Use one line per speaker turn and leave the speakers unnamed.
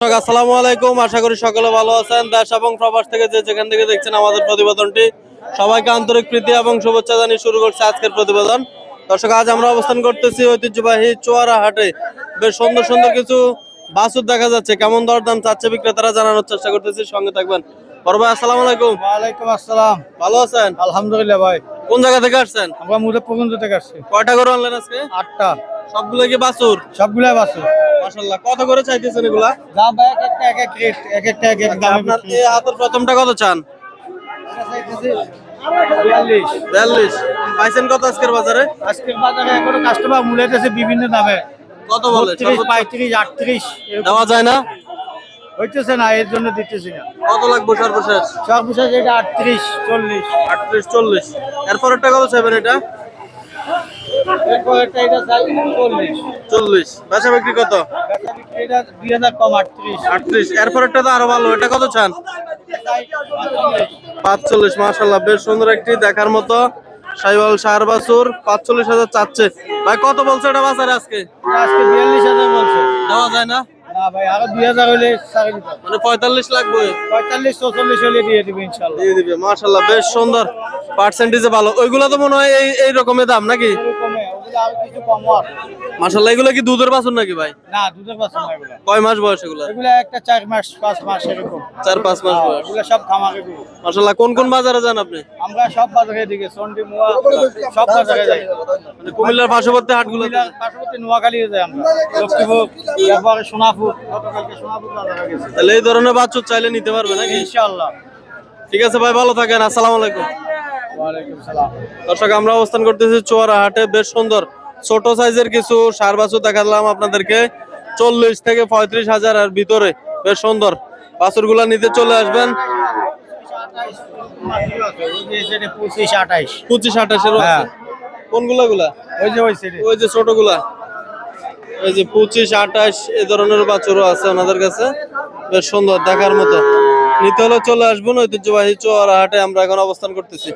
আসসালামু আলাইকুম, আশা করি সকলে ভালো আছেন। দেশ এবং প্রবাস থেকে যে যেখান থেকে দেখছেন আমাদের প্রতিবেদনটি, সবাইকে আন্তরিক প্রীতি এবং শুভেচ্ছা জানিয়ে শুরু করছে আজকের প্রতিবেদন। দর্শক, আজ আমরা অবস্থান করতেছি ঐতিহ্যবাহী চুয়ারা হাটে। বেশ সুন্দর সুন্দর কিছু বাছুর দেখা যাচ্ছে। কেমন দরদাম চাচ্ছে বিক্রেতারা জানানোর চেষ্টা করতেছি, সঙ্গে থাকবেন। বড় ভাই আসসালামু আলাইকুম।
ওয়ালাইকুম আসসালাম।
ভালো আছেন?
আলহামদুলিল্লাহ ভাই।
কোন জায়গা থেকে আসছেন?
আমরা মুজফ্ফরগঞ্জ থেকে আসছি।
কয়টা করে আনলেন আজকে?
8টা।
সবগুলো কি বাছুর?
সবগুলাই বাসু।
মাশাআল্লাহ। কত করে চাইতেছেন এগুলা?
দাম ভাই এক এক রেট, এক একটা এক এক দামে
আপনার এই হাতের প্রথমটা কত চান?
42।
42 পাইছেন কত আজকের বাজারে?
আজকের বাজারে এখনো কাস্টমার মূল্যাইতেছে বিভিন্ন দামে।
কত বলে?
32, 35, 38
দেওয়া যায় না?
হইতেছে না, এর জন্য দিতেছি না।
কত লাগবে সর্বশেষ?
সর্বশেষ এটা 38, 40।
38 40। এরপরেরটা কত চাইবেন? এটা
এরপর এটা চাই 40।
40। বেচা বিক্রি কত?
বেচা বিক্রি এটা 2000 কম 38।
38। এরপরেরটা তো আরো ভালো। এটা কত চান? 45। মাশাআল্লাহ, বেশ সুন্দর একটি দেখার মতো শাইওয়াল সার বাছুর। 45,000 চাচ্ছে। ভাই কত বলছে এটা বাজারে আজকে?
আজকে 42,000 বলছে।
দেওয়া যায় না?
না ভাই, আরো 2000 হলে ছাড়ে দিতাম।
মানে 45 লাগবে?
45, 44 হলে দিয়ে দিবে ইনশাআল্লাহ।
দিয়ে দিবে। মাশাআল্লাহ, বেশ সুন্দর, পার্সেন্টেজে ভালো। ওইগুলা তো মনে হয় এই রকমের দাম নাকি?
এরকমই, ওগুলো আরো কিছু কম হয়।
মাশাআল্লাহ, এগুলা কি দুধের বাছুর নাকি ভাই?
না, দুধের বাচ্চা না এগুলো।
কয় মাস বয়স এগুলা?
এগুলো একটা 4 মাস 5 মাস এরকম।
4-5 মাস বয়স।
এগুলো সব খামারে গরু।
মাশাআল্লাহ। কোন কোন বাজারে যান আপনি?
আমরা সব বাজারে দিকে চন্ডী মুয়া সব বাজারে যাই।
মানে কুমিল্লার পার্শ্ববর্তী হাটগুলো?
কুমিল্লার পার্শ্ববর্তী নোয়াখালী যাই আমরা। লক্ষ্মীপুর, তারপরে সোনাপুর, গতকালকে সোনাপুর বাজারে গেছি।
তাহলে এই ধরনের বাছুর চাইলে নিতে পারবে নাকি?
ইনশাআল্লাহ।
ঠিক আছে ভাই, ভালো থাকেন। আসসালামু আলাইকুম।
ওয়ালাইকুম সালাম।
দর্শক, আমরা অবস্থান করতেছি চুয়ারা হাটে। বেশ সুন্দর ছোট সাইজের কিছু ষাঁড় বাছুর দেখালাম আপনাদেরকে। 40 থেকে 35 হাজারের ভিতরে বেশ সুন্দর বাছুরগুলা নিতে চলে আসবেন।
25, 28।
25-28 এর
হ্যাঁ।
কোনগুলা গুলা? ওই যে ছোটগুলা। এই যে 25-28 এই ধরনের বাছুরও আছে ওনাদের কাছে। বেশ সুন্দর দেখার মতো। নিতে হলে চলে আসবেন ঐতিহ্যবাহী চুয়ারা হাটে। আমরা এখন অবস্থান করতেছি।